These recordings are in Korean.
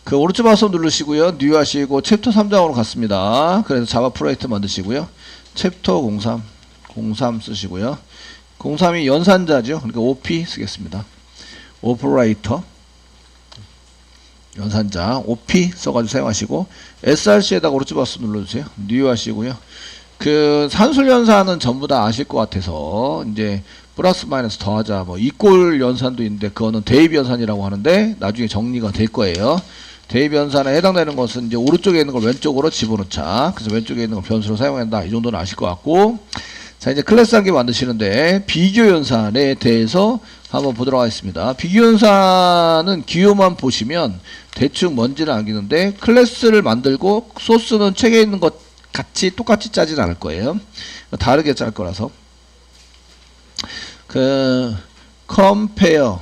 그 오른쪽 마우스 누르시고요. 뉴 하시고 챕터 3장으로 갔습니다. 그래서 자바 프로젝트 만드시고요. 챕터 03 쓰시고요. 03이 연산자죠. 그러니까 OP 쓰겠습니다. 오퍼레이터 연산자 OP 써가지고 사용하시고 SRC에다가 오른쪽 마우스 눌러주세요. 뉴 하시고요. 그 산술 연산은 전부 다 아실 것 같아서 이제 플러스 마이너스 더하자 뭐 이꼴 연산도 있는데 그거는 대입 연산이라고 하는데 나중에 정리가 될 거예요. 대입 연산에 해당되는 것은 이제 오른쪽에 있는 걸 왼쪽으로 집어넣자. 그래서 왼쪽에 있는 걸 변수로 사용한다. 이 정도는 아실 것 같고, 자 이제 클래스 한 개 만드시는데 비교 연산에 대해서 한번 보도록 하겠습니다. 비교 연산은 기호만 보시면 대충 뭔지는 알겠는데 클래스를 만들고 소스는 책에 있는 것 같이 똑같이 짜진 않을 거예요. 다르게 짤 거라서 그 compare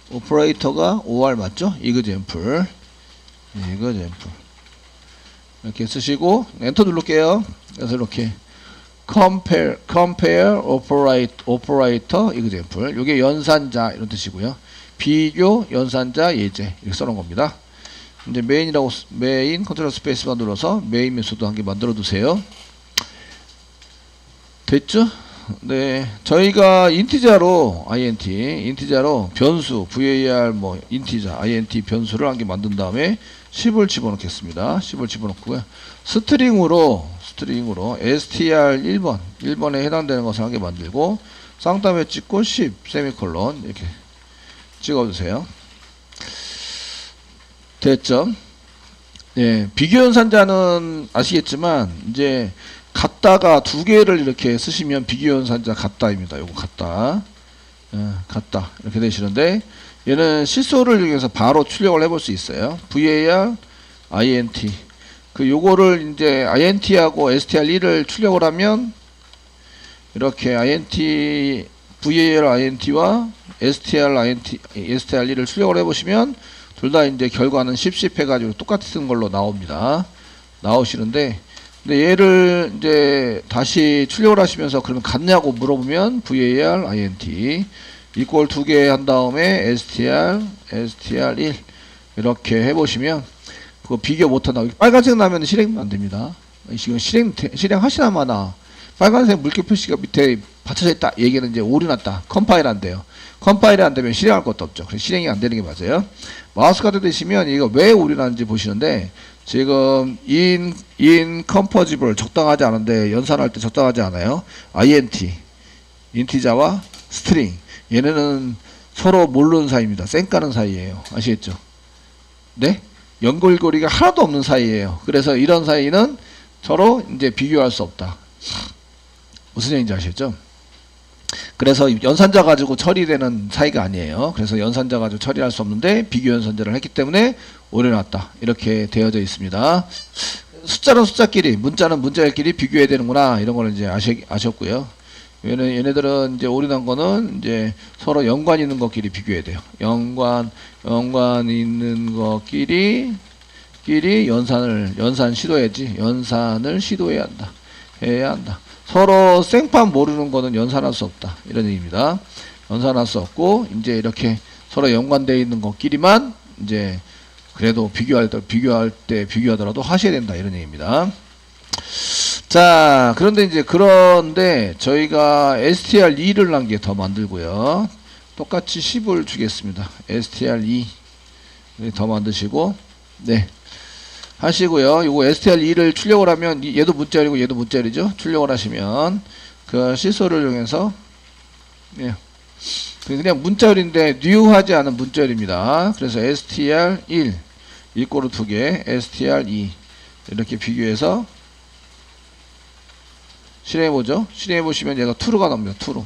오퍼레이터가 OR 맞죠? example 이렇게 쓰시고 엔터 누를게요. 그래서 이렇게 compare operator example 요게 연산자 이런 뜻이고요. 비교 연산자 예제 이렇게 써놓은 겁니다. 이제 메인 컨트롤 스페이스만 눌러서 메인 메소드 한 개 만들어 두세요. 됐죠? 네, 저희가 인티자로 인티자로 변수 var 뭐 인티자 int 변수를 한 개 만든 다음에 10을 집어넣겠습니다. 10을 집어넣고요. 스트링으로 str 1번에 해당되는 것을 한 개 만들고 쌍따옴에 찍고 10 세미콜론 이렇게 찍어주세요. 됐죠? 예, 비교연산자는 아시겠지만 이제 같다가 두 개를 이렇게 쓰시면 비교연산자 같다입니다. 요거 같다, 같다 이렇게 되시는데 얘는 실소를 이용해서 바로 출력을 해볼 수 있어요. var int 그 요거를 이제 int하고 str1을 출력을 하면 이렇게 var int와 str1을 출력을 해보시면 둘 다 이제 결과는 10 해가지고 똑같은 걸로 나오시는데, 근데 얘를 이제 다시 출력을 하시면서 그러면 같냐고 물어보면 var int 이꼴 두 개 한 다음에 str1 이렇게 해보시면 그거 비교 못한다고. 빨간색 나면 실행 안 됩니다. 지금 실행 하시나 마나 빨간색 물결 표시가 밑에 받쳐져 있다 얘기는 이제 오류 났다, 컴파일 안 돼요. 컴파일이 안 되면 실행할 것도 없죠. 그래서 실행이 안 되는 게 맞아요. 마우스 카드 되시면 이거 왜 오류 나는지 보시는데 지금 incomposable 적당하지 않은데 연산할 때 적당하지 않아요. int 인티자와 스트링 얘네는 서로 모르는 사이입니다. 쌩까는 사이예요. 아시겠죠? 네? 연결고리가 하나도 없는 사이예요. 그래서 이런 사이는 서로 이제 비교할 수 없다. 무슨 얘기인지 아시겠죠? 그래서 연산자 가지고 처리되는 사이가 아니에요. 그래서 연산자 가지고 처리할 수 없는데 비교 연산자를 했기 때문에 오류 났다 이렇게 되어져 있습니다. 숫자는 숫자끼리, 문자는 문자끼리 비교해야 되는구나 이런 거는 이제 아셨고요. 얘네들은 이제 오류 난 거는 이제 서로 연관 있는 것끼리 비교해야 돼요. 연관 있는 것끼리 연산을 시도해야 한다. 서로 생판 모르는 거는 연산할 수 없다 이런 얘기입니다. 연산할 수 없고 이제 이렇게 서로 연관되어 있는 것끼리만 이제 그래도 비교하더라도 하셔야 된다 이런 얘기입니다. 자, 그런데 저희가 str2를 한 개 더 만들고요. 똑같이 10을 주겠습니다. str2 더 만드시고 네 하시고요. 요거 str2를 출력을 하면 얘도 문자열이고 얘도 문자열이죠. 출력을 하시면 그 실소를 이용해서 예. 그냥 문자열인데 뉴하지 않은 문자열입니다. 그래서 str1 이꼬르 2개 str2 이렇게 비교해서 실행해보죠. 실행해보시면 얘가 true가 나옵니다. true.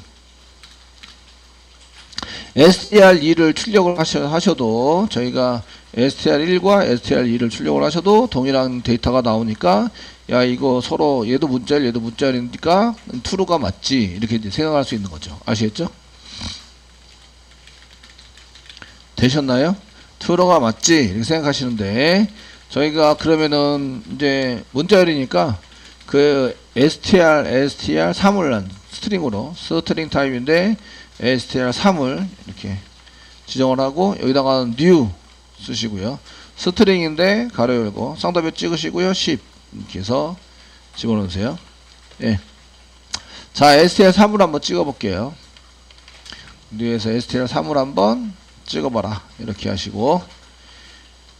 str2를 출력을 하셔도 저희가 str1과 str2를 출력을 하셔도 동일한 데이터가 나오니까 야 이거 서로 얘도 문자열 얘도 문자열이니까 true가 맞지 이렇게 이제 생각할 수 있는 거죠. 아시겠죠? 되셨나요? true가 맞지 이렇게 생각하시는데 저희가 그러면은 이제 문자열이니까 그 str 3을 스트링으로 스트링 타입인데 str 3을 이렇게 지정을 하고 여기다가 new 쓰시고요. 스트링인데 가로 열고 쌍따옴표 찍으시고요. 10 이렇게 해서 집어넣으세요. 예. 자, str 3을 한번 찍어볼게요. new에서 str 3을 한번 찍어봐라 이렇게 하시고,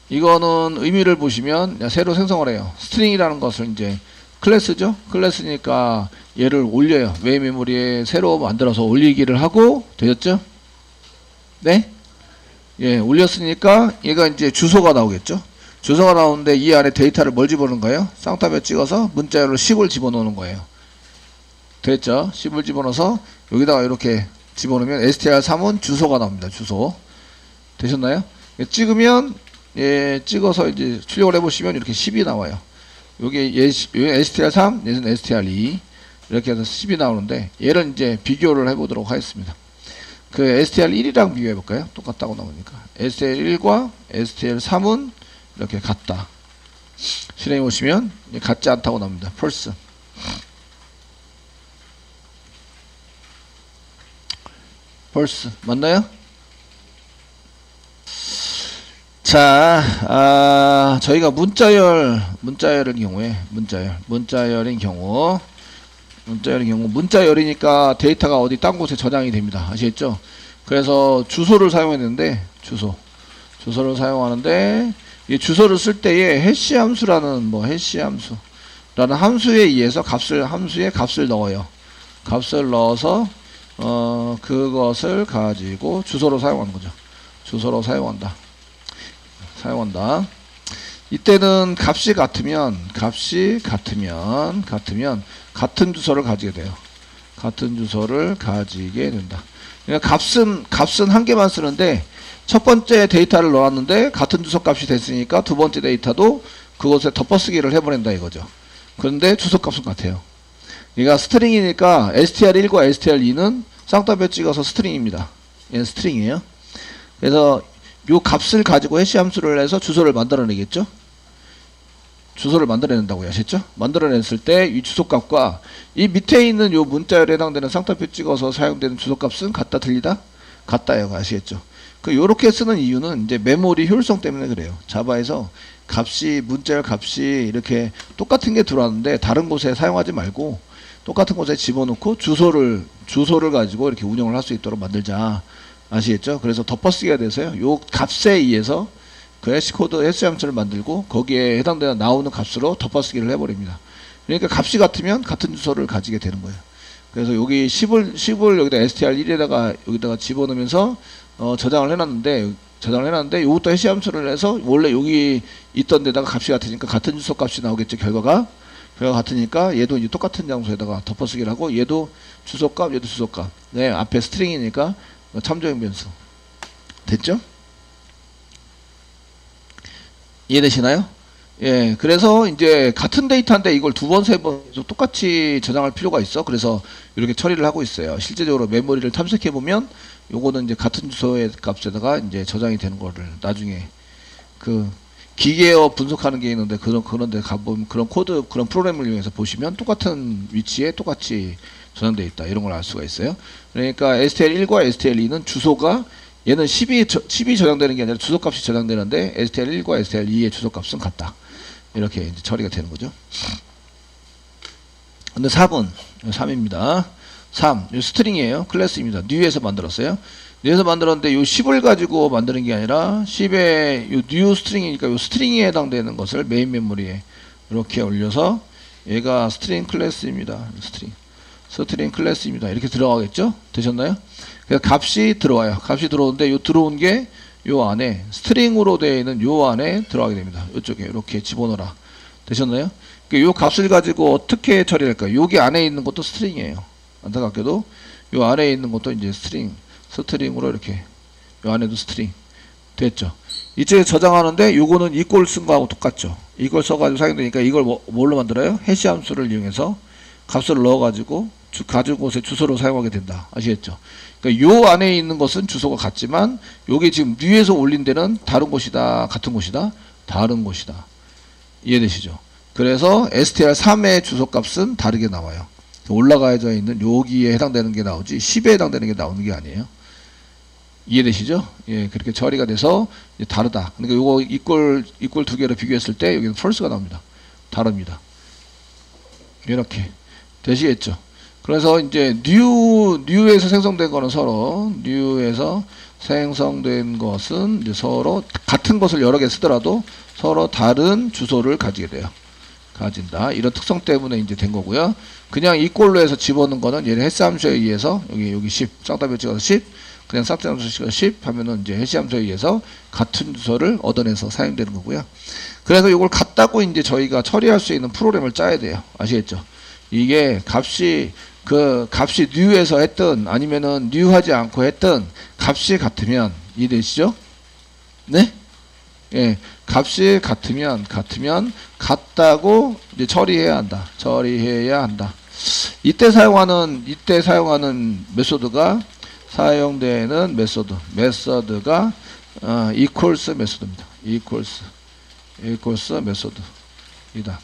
이거는 의미를 보시면 새로 생성을 해요. 스트링이라는 것을 이제 클래스죠. 클래스니까 얘를 올려요. 메인 메모리에 새로 만들어서 올리기를 하고, 되셨죠? 네? 예, 올렸으니까 얘가 이제 주소가 나오겠죠. 주소가 나오는데 이 안에 데이터를 뭘 집어넣는 거예요? 쌍따옴표 찍어서 문자열로 10을 집어넣는 거예요. 됐죠? 10을 집어넣어서 여기다가 이렇게 집어넣으면 str3은 주소가 나옵니다. 주소. 되셨나요? 찍으면, 예, 찍어서 이제 출력을 해보시면 이렇게 10이 나와요. 여기 str3, 얘는 str2 이렇게 해서 10이 나오는데, 얘를 이제 비교를 해보도록 하겠습니다. 그 str1이랑 비교해볼까요? 똑같다고 나오니까. str1과 str3은 이렇게 같다. 실행해보시면 같지 않다고 나옵니다. false. false. 맞나요? 자, 저희가 문자열인 경우에, 문자열인 경우, 문자열이니까 데이터가 어디 딴 곳에 저장이 됩니다. 아시겠죠? 그래서 주소를 사용했는데, 주소를 사용하는데, 이 주소를 쓸 때에 해시 함수라는, 해시 함수라는 함수에 의해서 함수에 값을 넣어요. 값을 넣어서, 그것을 가지고 주소로 사용하는 거죠. 주소로 사용한다. 이때는 값이 같으면 같은 주소를 가지게 돼요. 같은 주소를 가지게 된다. 그러니까 값은 한 개만 쓰는데, 첫 번째 데이터를 넣었는데 같은 주소 값이 됐으니까 두 번째 데이터도 그것에 덮어쓰기를 해버린다 이거죠. 그런데 주소 값은 같아요. 그러니까 스트링이니까 str1과 str2는 쌍따옴표 찍어서 스트링입니다. 얘는 스트링이에요. 그래서 요 값을 가지고 해시 함수를 해서 주소를 만들어내겠죠. 주소를 만들어낸다고 하셨죠. 만들어냈을 때 이 주소값과 이 밑에 있는 요 문자열에 해당되는 쌍따옴표 찍어서 사용되는 주소값은 같다 틀리다? 같다요. 아시겠죠. 요렇게 쓰는 이유는 이제 메모리 효율성 때문에 그래요. 자바에서 문자열 값이 이렇게 똑같은 게 들어왔는데 다른 곳에 사용하지 말고 똑같은 곳에 집어넣고 주소를 가지고 이렇게 운영을 할 수 있도록 만들자. 아시겠죠? 그래서 덮어쓰기가 돼서요. 요 값에 의해서 그 해시코드 해시 함수를 만들고 거기에 해당되는 나오는 값으로 덮어쓰기를 해버립니다. 그러니까 값이 같으면 같은 주소를 가지게 되는 거예요. 그래서 여기 10을 여기다 str1에다가 여기다가 집어넣으면서 저장을 해놨는데 이것도 해시 함수를 해서 원래 여기 있던 데다가 값이 같으니까 같은 주소 값이 나오겠죠. 결과가 같으니까 얘도 이제 똑같은 장소에다가 덮어쓰기를 하고 얘도 주소값 얘도 주소값. 네, 앞에 스트링이니까 참조형 변수. 됐죠? 이해되시나요? 예, 그래서 이제 같은 데이터인데 이걸 두 번, 세 번 똑같이 저장할 필요가 있어. 그래서 이렇게 처리를 하고 있어요. 실제적으로 메모리를 탐색해 보면 요거는 이제 같은 주소의 값에다가 이제 저장이 되는 거를 나중에 그 기계어 분석하는 게 있는데 그런데 가보면 그런 프로그램을 이용해서 보시면 똑같은 위치에 똑같이 저장되어 있다. 이런 걸 알 수가 있어요. 그러니까 str1과 str2는 주소가 얘는 10이 저장되는 게 아니라 주소값이 저장되는데 str1과 str2의 주소값은 같다. 이렇게 이제 처리가 되는 거죠. 근데 3입니다. 3. 이 스트링이에요. 클래스입니다. new에서 만들었어요. new에서 만들었는데 요 10을 가지고 만드는 게 아니라 10의 요 new 스트링이니까 요 스트링에 해당되는 것을 메인 메모리에 이렇게 올려서 얘가 스트링 클래스입니다. 스트링 클래스입니다. 이렇게 들어가겠죠? 되셨나요? 그래서 값이 들어와요. 값이 들어오는데 요 들어온 게 요 안에 스트링으로 되어 있는 요 안에 들어가게 됩니다. 이쪽에 이렇게 집어넣어라. 되셨나요? 그러니까 요 값을 가지고 어떻게 처리할까요? 여기 안에 있는 것도 스트링이에요. 안타깝게도 요 안에 있는 것도 이제 스트링으로 이렇게 요 안에도 스트링 됐죠. 이쪽에 저장하는데 요거는 이꼴 쓴 거하고 똑같죠. 이걸 써가지고 사용되니까 이걸 뭘로 만들어요? 해시 함수를 이용해서 값을 넣어가지고 가진 곳에 주소로 사용하게 된다. 아시겠죠? 그러니까 요 안에 있는 것은 주소가 같지만 요게 지금 new에서 올린 데는 다른 곳이다, 같은 곳이다, 다른 곳이다. 이해되시죠? 그래서 str3의 주소값은 다르게 나와요. 올라가져 있는 여기에 해당되는 게 나오지 10에 해당되는 게 나오는 게 아니에요. 이해되시죠? 예, 그렇게 처리가 돼서 다르다. 그러니까 요거 이꼴 두 개로 비교했을 때 여기는 false가 나옵니다. 다릅니다. 이렇게 되시겠죠? 그래서 이제 new에서 생성된 거는 서로 new에서 생성된 것은 이제 서로 같은 것을 여러 개 쓰더라도 서로 다른 주소를 가지게 돼요. 가진다. 이런 특성 때문에 이제 된 거고요. 그냥 이꼴로 해서 집어넣은 거는 얘를 해시함수에 의해서 여기 10 쌍따옴표 찍어서 10 그냥 쌍따옴표 찍어서 10 하면은 이제 해시함수에 의해서 같은 주소를 얻어내서 사용되는 거고요. 그래서 이걸 갖다고 이제 저희가 처리할 수 있는 프로그램을 짜야 돼요. 아시겠죠? 이게 값이 new에서 했든 아니면은 new하지 않고 했든 값이 같으면 이해되시죠? 네? 예, 값이 같으면 같다고 이제 처리해야 한다. 이때 사용하는 메소드가 사용되는 메소드가 equals 메소드입니다. equals 메소드이다.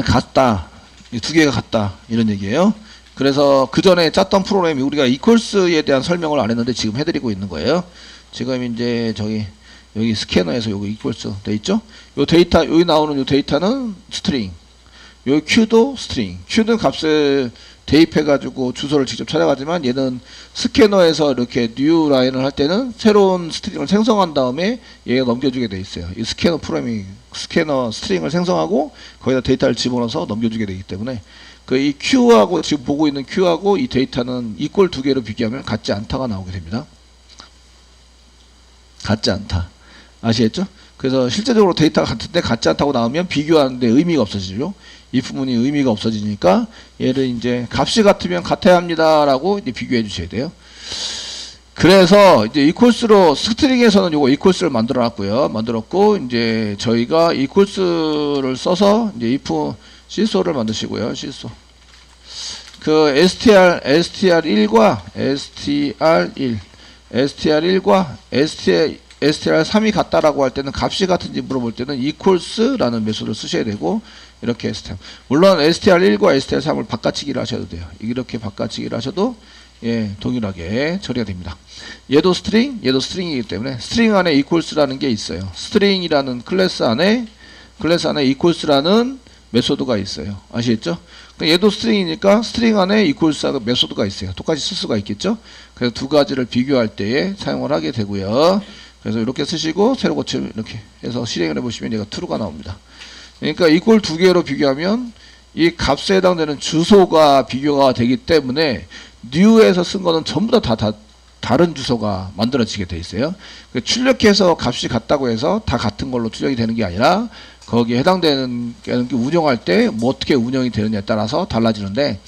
같다. 이 두 개가 같다. 이런 얘기예요. 그래서 그 전에 짰던 프로그램이 우리가 equals에 대한 설명을 안 했는데 지금 해드리고 있는 거예요. 지금 이제 여기 스캐너에서 요거 equals 돼 있죠? 요 데이터, 여기 나오는 요 데이터는 스트링. 요 q도 스트링. q는 값을 대입해가지고 주소를 직접 찾아가지만 얘는 스캐너에서 이렇게 new 라인을 할 때는 새로운 스트링을 생성한 다음에 얘가 넘겨주게 돼 있어요. 이 스캐너 프로그램이 스캐너 스트링을 생성하고 거기다 데이터를 집어넣어서 넘겨주게 되기 때문에 이 q하고 지금 보고 있는 q하고 이 데이터는 equal 두 개로 비교하면 같지 않다가 나오게 됩니다. 같지 않다. 아시겠죠? 그래서 실제적으로 데이터가 같은데 같지 않다고 나오면 비교하는데 의미가 없어지죠. 이 부분이 의미가 없어지니까 얘를 이제 값이 같으면 같아야 합니다라고 이제 비교해 주셔야 돼요. 그래서 이제 equals로 스트링에서는 요거 equals를 만들어 놨고요. 만들었고 이제 저희가 equals를 써서 이제 if c소를 만드시고요. c소. 그 str1과 str1과 str3이 같다라고 할 때는 값이 같은지 물어볼 때는 equals라는 메소드를 쓰셔야 되고 이렇게 물론 str1과 str3을 바꿔치기를 하셔도 돼요. 이렇게 바꿔치기를 하셔도 예, 동일하게 처리가 됩니다. 얘도 스트링이기 때문에 스트링 안에 equals라는 게 있어요. 스트링이라는 클래스 안에 equals라는 메소드가 있어요. 아시겠죠? 얘도 스트링이니까 스트링 안에 equals 메소드가 있어요. 똑같이 쓸 수가 있겠죠? 그래서 두 가지를 비교할 때에 사용을 하게 되고요. 그래서 이렇게 쓰시고 세로 고침 이렇게 해서 실행을 해보시면 얘가 true가 나옵니다. 그러니까 equal 두 개로 비교하면 이 값에 해당되는 주소가 비교가 되기 때문에 new에서 쓴 거는 전부 다 다른 주소가 만들어지게 돼 있어요. 출력해서 값이 같다고 해서 다 같은 걸로 출력이 되는 게 아니라 거기에 해당되는 게 운영할 때 뭐 어떻게 운영이 되느냐에 따라서 달라지는데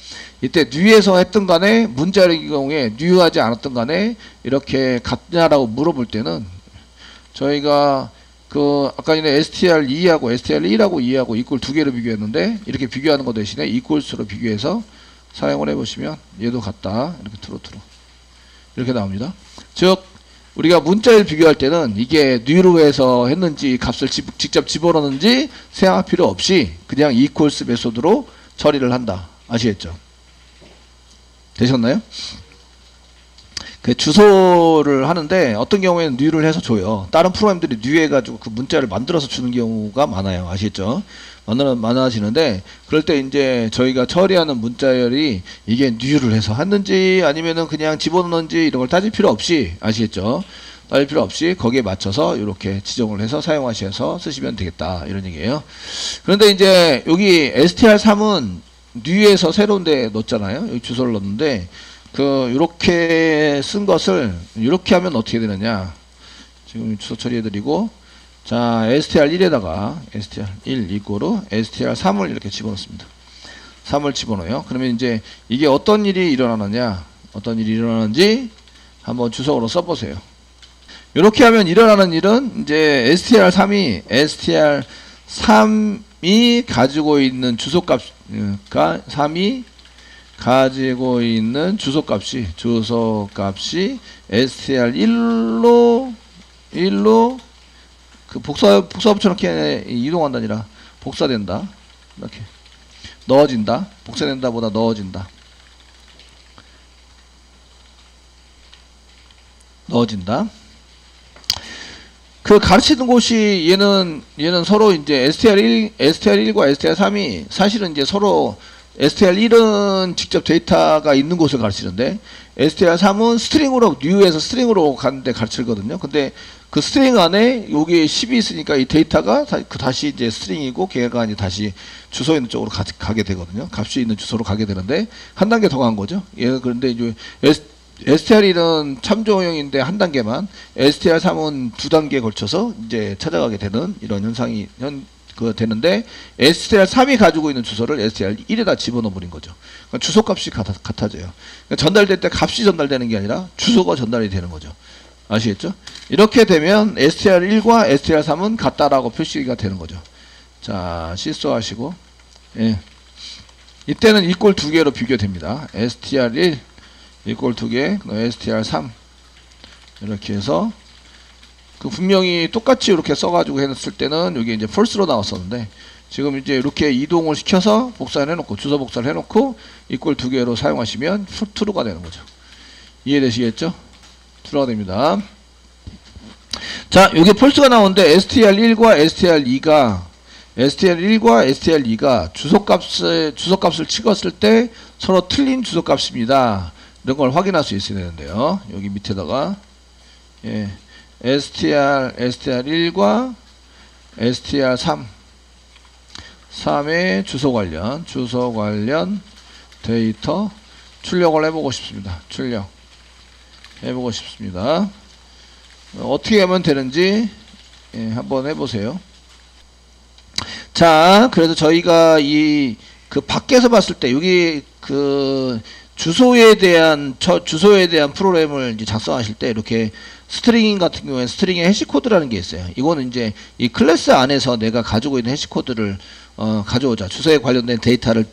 이때 new에서 했던 간에 문자의 경우에 new하지 않았던 간에 이렇게 같냐라고 물어볼 때는 저희가 아까 전에 str2하고 str1하고 2하고 equal 두 개로 비교했는데 이렇게 비교하는 거 대신에 equals로 비교해서 사용을 해보시면 얘도 같다. 이렇게 true 이렇게 나옵니다. 즉 우리가 문자를 비교할 때는 이게 new로 해서 했는지 값을 직접 집어넣는지 생각할 필요 없이 그냥 equals 메소드로 처리를 한다. 아시겠죠? 되셨나요? 그 주소를 하는데 어떤 경우에는 new를 해서 줘요. 다른 프로그램들이 new 해가지고 그 문자를 만들어서 주는 경우가 많아요. 아시겠죠? 많아지는데 그럴 때 이제 저희가 처리하는 문자열이 이게 new를 해서 했는지 아니면은 그냥 집어넣는지 이런 걸 따질 필요 없이 아시겠죠? 따질 필요 없이 거기에 맞춰서 이렇게 지정을 해서 사용하셔서 쓰시면 되겠다 이런 얘기예요. 그런데 이제 여기 str3은 new에서 새로운 데 넣었잖아요. 여기 주소를 넣었는데 이렇게 쓴 것을 이렇게 하면 어떻게 되느냐? 지금 주소 처리해드리고 자 str1에다가 str1 이꼬로 str3을 이렇게 집어넣습니다. 3을 집어넣어요. 그러면 이제 이게 어떤 일이 일어나느냐? 어떤 일이 일어나는지 한번 주석으로 써보세요. 이렇게 하면 일어나는 일은 이제 str3이 가지고 있는 주소값, 3이 가지고 있는 주소값이 str1로 그 복사 붙여넣기 이동한다니라 복사된다. 이렇게 넣어진다. 복사된다 보다 넣어진다. 넣어진다. 그 가르치는 곳이 얘는 서로 이제 STR1과 STR3이 사실은 이제 서로 STR1은 직접 데이터가 있는 곳을 가르치는데 STR3은 스트링으로 뉴에서 스트링으로 가는데 가르치거든요. 근데 그 스트링 안에 여기 10이 있으니까 이 데이터가 다시 이제 스트링이고 걔가 이제 다시 주소 있는 쪽으로 가게 되거든요. 값이 있는 주소로 가게 되는데 한 단계 더 간 거죠. 얘가 그런데 이제 STR1은 참조형인데 한 단계만, STR3은 두 단계에 걸쳐서 이제 찾아가게 되는 이런 현상이 되는데 STR3이 가지고 있는 주소를 STR1에다 집어넣어 버린 거죠. 그러니까 주소 값이 같아져요. 그러니까 전달될 때 값이 전달되는 게 아니라 주소가 전달이 되는 거죠. 아시겠죠? 이렇게 되면 STR1과 STR3은 같다라고 표시가 되는 거죠. 자, 실수하시고, 예. 이때는 이꼴 두 개로 비교됩니다. STR1 이꼴 두 개, STR3 이렇게 해서 그 분명히 똑같이 이렇게 써가지고 했을 때는 여기 이제 false로 나왔었는데 지금 이제 이렇게 이동을 시켜서 복사를 해놓고 주소 복사를 해놓고 이꼴 두 개로 사용하시면 true가 되는 거죠. 이해되시겠죠? true가 됩니다. 자, 여기 false가 나오는데 STR1과 STR2가 주소값을 찍었을 때 서로 틀린 주소값입니다. 이런 걸 확인할 수 있어야 되는데요. 여기 밑에다가 예, STR1과 STR3의 주소 관련 데이터 출력을 해보고 싶습니다. 해보고 싶습니다. 어떻게 하면 되는지 예, 한번 해보세요. 자, 그래서 저희가 그 밖에서 봤을 때 여기 그 주소에 대한 프로그램을 이제 작성하실 때 이렇게 스트링 같은 경우에 스트링의 해시코드라는 게 있어요. 이거는 이제 이 클래스 안에서 내가 가지고 있는 해시코드를 가져오자. 주소에 관련된 데이터를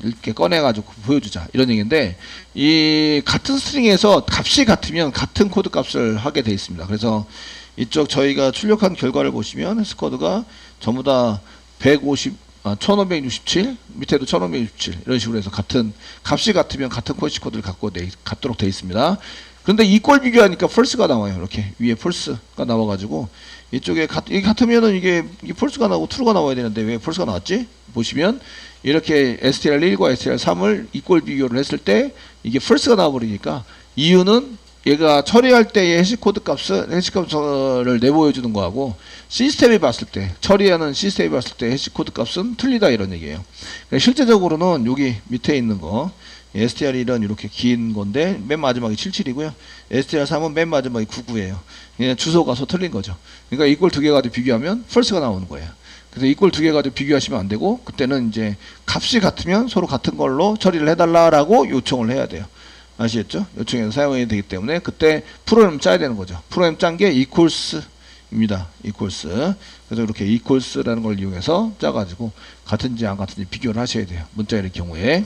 이렇게 꺼내가지고 보여주자. 이런 얘기인데 이 같은 스트링에서 값이 같으면 같은 코드 값을 하게 되어 있습니다. 그래서 이쪽 저희가 출력한 결과를 보시면 해시코드가 전부 다 1567 밑에도 1567 이런 식으로 해서 같은 값이 같으면 같은 해시코드를 갖도록 되어 있습니다. 그런데 이꼴 비교하니까 false가 나와요. 이렇게 위에 false가 나와가지고 이쪽에 이게 같으면은 이게 false가 나오고 true가 나와야 되는데 왜 false가 나왔지? 보시면 이렇게 STR1과 STR3을 이꼴 비교를 했을 때 이게 false가 나와버리니까 이유는 얘가 처리할 때의 해시값을 내보여주는 거하고 시스템이 봤을 때 처리하는 시스템이 봤을 때 해시코드 값은 틀리다 이런 얘기예요. 그러니까 실제적으로는 여기 밑에 있는 거 STR1은 이렇게 긴 건데 맨 마지막이 77이고요. STR3은 맨 마지막이 99예요. 그냥 주소가 틀린 거죠. 그러니까 이꼴 두 개 가지고 비교하면 false가 나오는 거예요. 그래서 이꼴 두 개 가지고 비교하시면 안 되고 그때는 이제 값이 같으면 서로 같은 걸로 처리를 해달라라고 요청을 해야 돼요. 아시겠죠? 요청해서 사용해야 되기 때문에 그때 프로그램 짜야 되는 거죠. 프로그램 짠 게 equals입니다. equals. 그래서 이렇게 equals라는 걸 이용해서 짜가지고 같은지 안 같은지 비교를 하셔야 돼요. 문자일 경우에.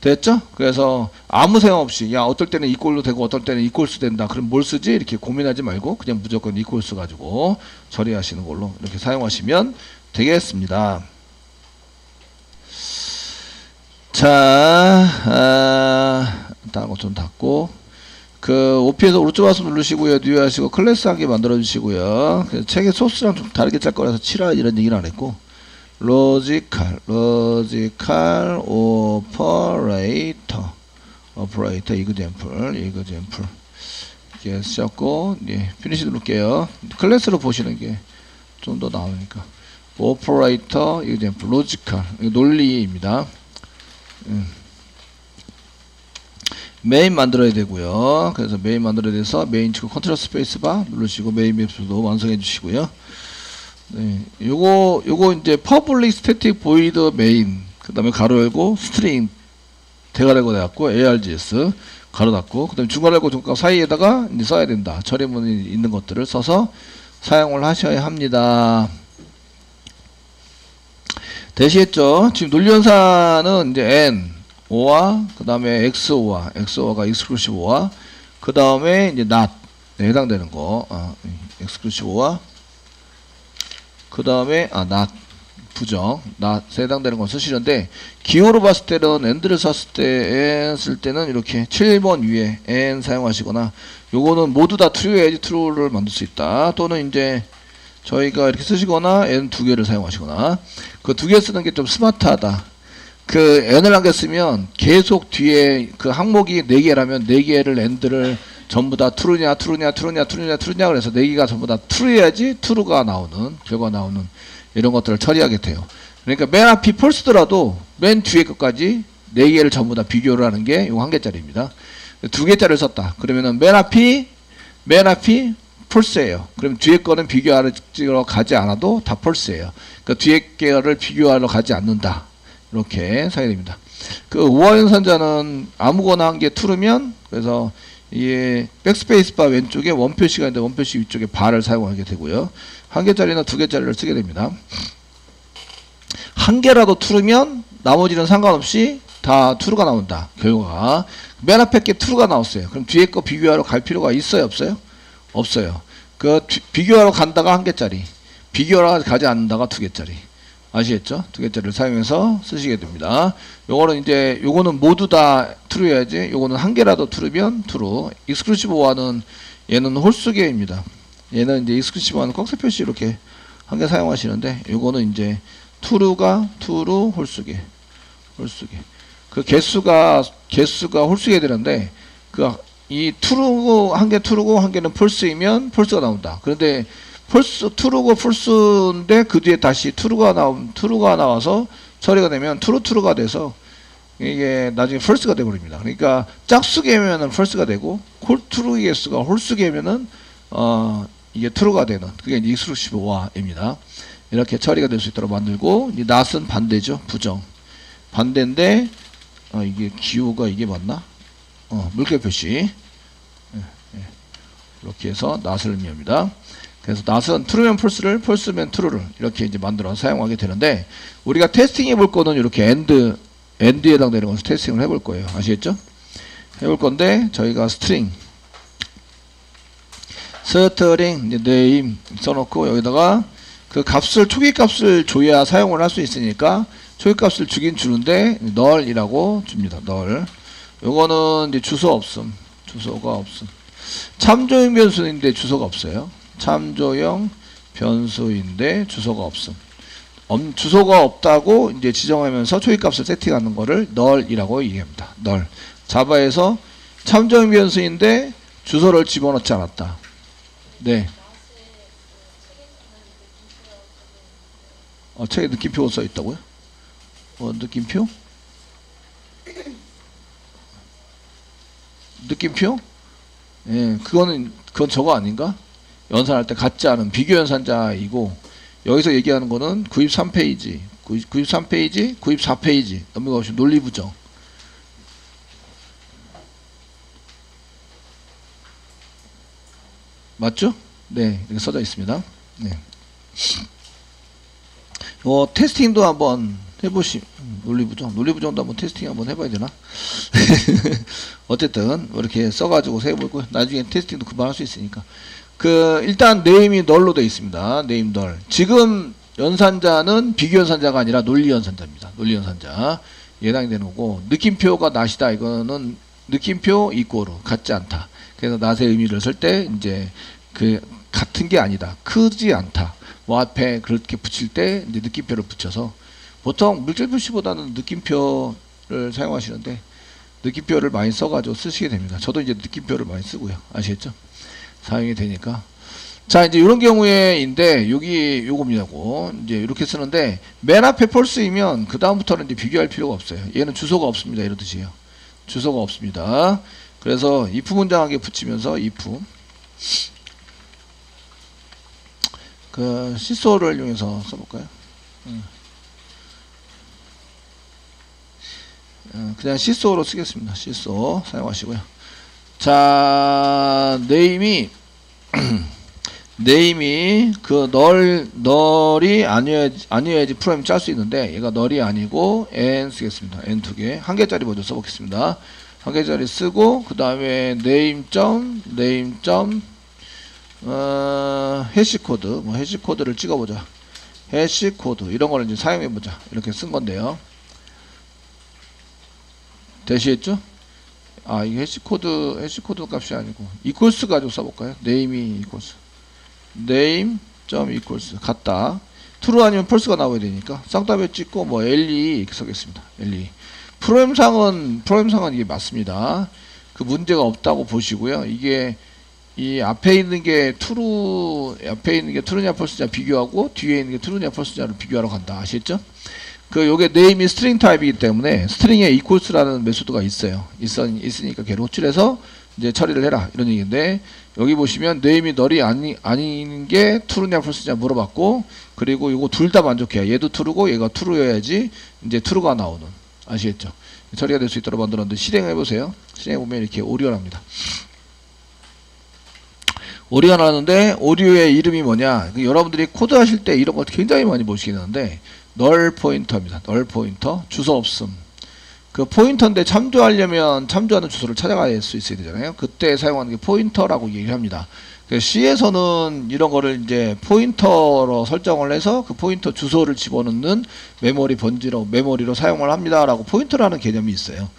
됐죠? 그래서 아무 생각 없이 야 어떨 때는 equal로 되고 어떨 때는 equals 된다. 그럼 뭘 쓰지? 이렇게 고민하지 말고 그냥 무조건 equals 가지고 처리하시는 걸로 이렇게 사용하시면 되겠습니다. 자, 다른 것 좀 닫고 그 OP에서 오른쪽 마우스 누르시고요. 뉴 하시고 클래스 한 개 만들어 주시고요. 책의 소스랑 좀 다르게 짤 거라서 치라 이런 얘기는 안 했고 로지컬 오퍼레이터 이그젬플 이렇게 쓰셨고 예, 피니시 누를게요. 클래스로 보시는 게 좀 더 나으니까 오퍼레이터 이그젬플 로지컬 논리입니다. 메인 만들어야 되고요. 그래서 메인 만들어야 돼서 메인 치고 컨트롤 스페이스바 누르시고 메인 맵스도 완성해 주시고요. 네, 요거 이제 public static void main 그다음에 가로 열고 string 대괄호 닫고 args 가로 닫고 그다음에 중괄호 열고 중괄호 사이에다가 이제 써야 된다. 처리문이 있는 것들을 써서 사용을 하셔야 합니다. 되시겠죠? 지금 논리연산은 이제 n 오와 그 다음에 x오와 exclusive 오와 그 다음에 이제 not 네, 해당되는 거 exclusive 오와 그 다음에 not 부정 not에 해당되는 건 쓰시는데 기호로 봤을 때는 and를 쓸 때는 이렇게 7번 위에 and 사용하시거나 요거는 모두 다 true야지 true를 만들 수 있다. 또는 이제 저희가 이렇게 쓰시거나 and 두 개를 사용하시거나 그 두 개 쓰는 게 좀 스마트하다. 그 and을 한 개 쓰면 계속 뒤에 그 항목이 4개라면 4개를 and를 전부 다 true냐 그래서 4개가 전부 다 true야지 true가 나오는 결과 나오는 이런 것들을 처리하게 돼요. 그러니까 맨 앞이 false더라도 맨 뒤에 것까지 4개를 전부 다 비교를 하는 게 이거 1개짜리입니다. 2개짜리를 썼다. 그러면은 맨 앞이 false예요. 그럼 뒤에 거는 비교하러 가지 않아도 다 false예요. 그러니까 뒤에 거를 비교하러 가지 않는다. 이렇게 사야 됩니다. 그 우화연산자는 아무거나 한 개 true면 그래서 이게 백스페이스 바 왼쪽에 원표시가 있는데 원표시 위쪽에 바를 사용하게 되고요. 1개짜리나 2개짜리를 쓰게 됩니다. 1개라도 true면 나머지는 상관없이 다 true가 나온다. 결과가 맨 앞에 게 true가 나왔어요. 그럼 뒤에 거 비교하러 갈 필요가 있어요? 없어요? 없어요. 그 비교하러 간다가 1개짜리, 비교하러 가지 않는다가 2개짜리. 아시겠죠? 2개짜리를 사용해서 쓰시게 됩니다. 요거는 이제 요거는 모두 다 true야지. 요거는 1개라도 true면 true. exclusive one은 얘는 홀수계입니다. 얘는 이제 exclusive one은 꺽쇠 표시 이렇게 1개 사용하시는데 요거는 이제 true가 true 홀수계. 그 개수가 홀수계 되는데 그 이 true고 1개 true고 1개는 false이면 false가 나온다. 그런데 false, true고 false인데 그 뒤에 다시 true가 나와서 처리가 되면 true가 돼서 이게 나중에 false가 돼버립니다. 그러니까 짝수계면은 false가 되고 true 개수가 홀수계면은 이게 true가 되는 그게 이제 exclusive one입니다. 이렇게 처리가 될 수 있도록 만들고 이 not은 반대죠. 부정 반대인데 이게 기호가 이게 맞나? 물결 표시 이렇게 해서 not을 의미합니다. 그래서 not은 true면 false를 false면 true를 이렇게 이제 만들어서 사용하게 되는데 우리가 테스팅 해볼 거는 이렇게 and에 해당되는 것을 테스팅을 해볼 거예요. 아시겠죠? 해볼 건데 저희가 string name 써놓고 여기다가 그 값을 초기 값을 줘야 사용을 할 수 있으니까 초기 값을 주긴 주는데 null이라고 줍니다. null. 요거는 이제 주소가 없음. 참조형 변수인데 주소가 없어요. 참조형 변수인데 주소가 없음. 주소가 없다고 이제 지정하면서 초기값을 세팅하는 거를 null이라고 얘기합니다. null. 자바에서 참조형 변수인데 주소를 집어넣지 않았다. 네. 책에 느낌표가 써 있다고요? 느낌표? 느낌표? 예, 그건 저거 아닌가? 연산할 때 같지 않은 비교 연산자이고 여기서 얘기하는 거는 93페이지, 93페이지, 94페이지 넘어가시면 논리 부정. 맞죠? 네, 이렇게 써져 있습니다. 네. 테스팅도 한번 논리부정도 한번 테스팅 한번 해봐야 되나? 어쨌든 이렇게 써가지고 해보고 나중에 테스팅도 금방 할 수 있으니까 일단 네임이 널로 되어 있습니다. 네임 널. 지금 연산자는 비교 연산자가 아니라 논리 연산자입니다. 논리 연산자 예당이 되는 거고 느낌표가 낫이다. 이거는 느낌표 이꼬로 같지 않다. 그래서 낫의 의미를 쓸 때 이제 그 같은 게 아니다. 크지 않다. 뭐 앞에 그렇게 붙일 때 이제 느낌표를 붙여서 보통 물질 표시보다는 느낌표를 사용하시는데 느낌표를 많이 써가지고 쓰시게 됩니다. 저도 이제 느낌표를 많이 쓰고요. 아시겠죠? 사용이 되니까. 자, 이제 이런 경우에인데 요겁니다고 이제 이렇게 쓰는데 맨 앞에 false이면 그 다음부터는 이제 비교할 필요가 없어요. 얘는 주소가 없습니다. 이런 뜻이에요. 주소가 없습니다. 그래서 if 문장하게 붙이면서 if 시소를 이용해서 써볼까요? 그냥 시소로 쓰겠습니다. 시소 사용하시고요. 자, 네임이 그 널이 아니어야지 프로그램 짤 수 있는데 얘가 널이 아니고 n 쓰겠습니다. n 2개 1개짜리 먼저 써보겠습니다. 1개짜리 쓰고 그 다음에 name 해시코드 해시코드를 찍어보자. 해시 코드 이런 거를 이제 사용해 보자 이렇게 쓴 건데요. 대시했죠? 아, 이게 해시 코드 값이 아니고 equals 가지고 써볼까요? name이 equals name 점 equals 같다. true 아니면 false가 나와야 되니까 쌍따옴에 찍고 뭐 LE 이렇게 쓰겠습니다. LE. 프로그램상은 이게 맞습니다. 그 문제가 없다고 보시고요. 이게 이 앞에 있는 게 true냐 false냐 비교하고 뒤에 있는 게 true냐 false냐를 비교하러 간다. 아시겠죠? 요게 name이 string 타입이기 때문에 string에 equals라는 메소드가 있으니까 걔를 호출해서 이제 처리를 해라 이런 얘기인데, 여기 보시면 name이 널이 아닌 게 true냐 false냐 물어봤고, 그리고 이거 둘 다 만족해요. 얘도 true고 얘가 true여야지 이제 true가 나오는, 아시겠죠? 처리가 될 수 있도록 만들었는데 실행해 보세요. 실행해 보면 이렇게 오류가 납니다. 오류가 나는데 오류의 이름이 뭐냐? 여러분들이 코드 하실 때 이런 거 굉장히 많이 보시겠는데 널 포인터입니다. 널 포인터, 주소 없음. 그 포인터인데 참조하려면 참조하는 주소를 찾아갈 수 있어야 되잖아요. 그때 사용하는 게 포인터라고 얘기를 합니다. C에서는 이런 거를 이제 포인터로 설정을 해서 그 포인터 주소를 집어넣는 메모리로 사용을 합니다라고 포인터라는 개념이 있어요.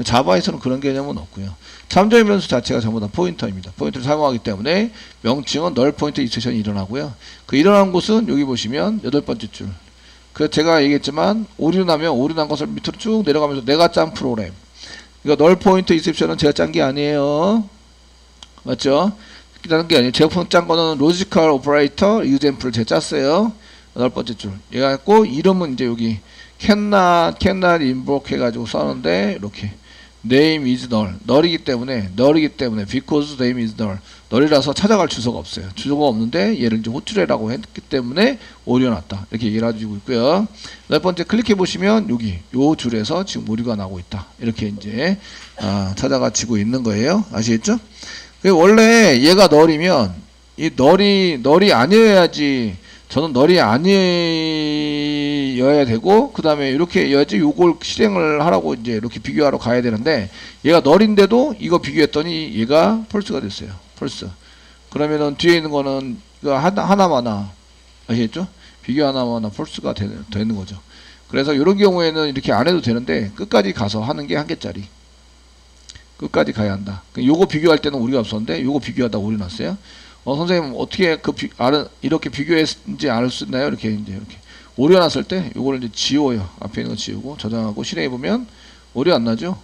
자바에서는 그런 개념은 없고요. 참조의 변수 자체가 전부 다 포인터입니다. 포인터를 사용하기 때문에 명칭은 널 포인터 인셉션이 일어나고요. 그 일어난 곳은 여기 보시면 8번째 줄. 제가 얘기했지만 오류 난 것을 밑으로 쭉 내려가면서 내가 짠 프로그램. 이거 널 포인터 인셉션은 제가 짠 게 아니에요. 맞죠? 다른 게 아니에요. 제가 짠 거는 로지컬 오퍼레이터 example를 제가 짰어요. 8번째 줄. 얘가 있고 이름은 이제 여기 cannot invoke 해가지고 썼는데 이렇게 name is null이기 때문에 because name is null이라서 찾아갈 주소가 없어요. 주소가 없는데 얘를 이제 호출해라고 했기 때문에 오류가 났다. 이렇게 얘기를 해주고 있고요. 8번째 클릭해 보시면 여기 요 줄에서 지금 오류가 나고 있다. 이렇게 이제 찾아가지고 있는 거예요. 아시겠죠? 원래 얘가 널이면 이 널이 아니어야지, 저는 널이 아니어야 되고 그 다음에 이렇게 해야지 요걸 실행을 하라고 이제 이렇게 비교하러 가야 되는데, 얘가 널인데도 이거 비교했더니 얘가 펄스가 됐어요. 펄스. 그러면은 뒤에 있는 거는 이거 하나마나, 아시겠죠? 비교 하나마나 펄스가 되는 거죠. 그래서 이런 경우에는 이렇게 안 해도 되는데 끝까지 가서 하는 게 한 개짜리. 끝까지 가야 한다. 요거 비교할 때는 우리가 없었는데 요거 비교하다 오류 났어요. 선생님 어떻게 이렇게 비교했는지 알 수 있나요? 이렇게 오류 났을 때 요거를 이제 지워요. 앞에 있는 거 지우고 저장하고 실행해 보면 오류 안 나죠?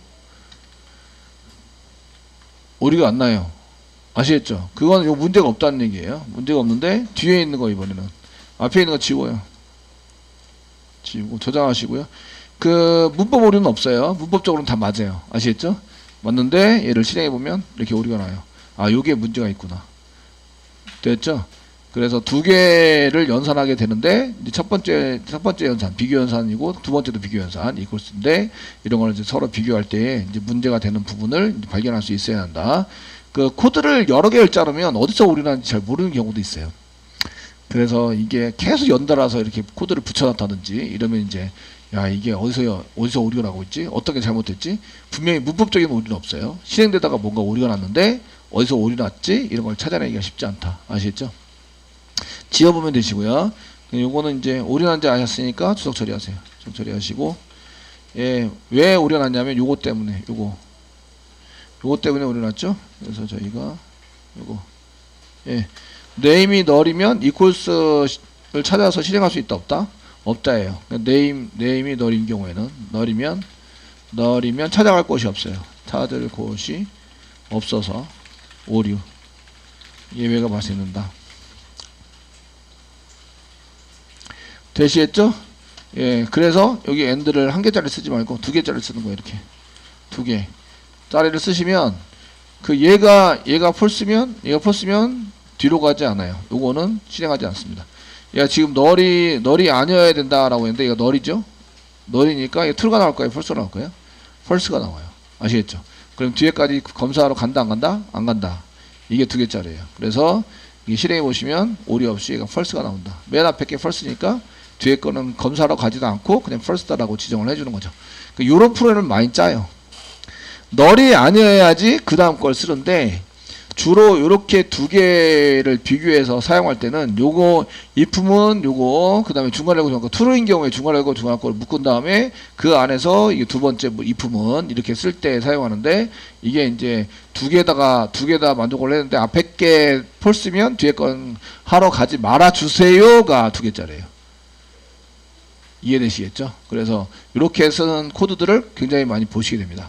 오류가 안 나요. 아시겠죠? 그건 요 문제가 없다는 얘기예요. 문제가 없는데 뒤에 있는 거 이번에는 앞에 있는 거 지워요. 지우고 저장하시고요. 문법 오류는 없어요. 문법적으로는 다 맞아요. 아시겠죠? 맞는데 얘를 실행해 보면 이렇게 오류가 나요. 요게 문제가 있구나. 됐죠? 그래서 두 개를 연산하게 되는데 이제 첫 번째 연산 비교 연산이고 두 번째도 비교 연산 이퀄스인데, 이런 거는 이제 서로 비교할 때 이제 문제가 되는 부분을 이제 발견할 수 있어야 한다. 코드를 여러 개를 자르면 어디서 오류 나는지 잘 모르는 경우도 있어요. 그래서 이게 계속 연달아서 이렇게 코드를 붙여놨다든지 이러면 이제 이게 어디서 오류가 나고 있지? 어떤 게 잘못됐지? 분명히 문법적인 오류는 없어요. 실행되다가 뭔가 오류가 났는데 어디서 오류 났지? 이런 걸 찾아내기가 쉽지 않다. 아시겠죠? 지워보면 되시고요. 요거는 이제 오류 난지 아셨으니까 주석 처리하세요. 주석 처리하시고, 왜 오류 났냐면 요거 때문에 오류 났죠? 그래서 저희가 name이 널이면 equals를 찾아서 실행할 수 있다 없다? 없다예요. name이 널인 경우에는 널이면 찾아갈 곳이 없어요. 찾을 곳이 없어서 오류, 예외가 발생된다. 대시했죠? 그래서 여기 end를 한 개짜리 쓰지 말고 두 개짜리 쓰는 거예요. 이렇게 두 개짜리를 쓰시면 얘가 false면 뒤로 가지 않아요. 요거는 실행하지 않습니다. 지금 널이 아니어야 된다라고 했는데 이거 널이죠? 널이니까 이게 true가 나올 거예요? false가 나올 거예요? false가 나와요. 아시겠죠? 그럼 뒤에까지 검사하러 간다 안 간다? 안 간다. 이게 두 개짜리예요. 그래서 이게 실행해 보시면 오류 없이 얘가 false가 나온다. 맨 앞에 게 false니까 뒤에 거는 검사하러 가지도 않고 그냥 false다라고 지정을 해주는 거죠. 요런 프로그램을 많이 짜요. 널이 아니어야지 그 다음 걸 쓰는데 주로 이렇게 두 개를 비교해서 사용할 때는 요거 if은 요거 그다음에 중괄호 중괄호 true인 경우에 중괄호 중괄호를 묶은 다음에 그 안에서 이게 두 번째 뭐 if는 이렇게 쓸 때 사용하는데 이게 이제 두 개 다 만족을 했는데 앞에 게 false면 뒤에 건 하러 가지 말아 주세요가 두 개짜리예요. 이해되시겠죠? 그래서 이렇게 쓰는 코드들을 굉장히 많이 보시게 됩니다.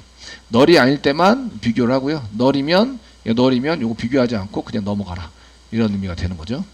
널이 아닐 때만 비교를 하고요. 널이면 요거 비교하지 않고 그냥 넘어가라. 이런 의미가 되는 거죠.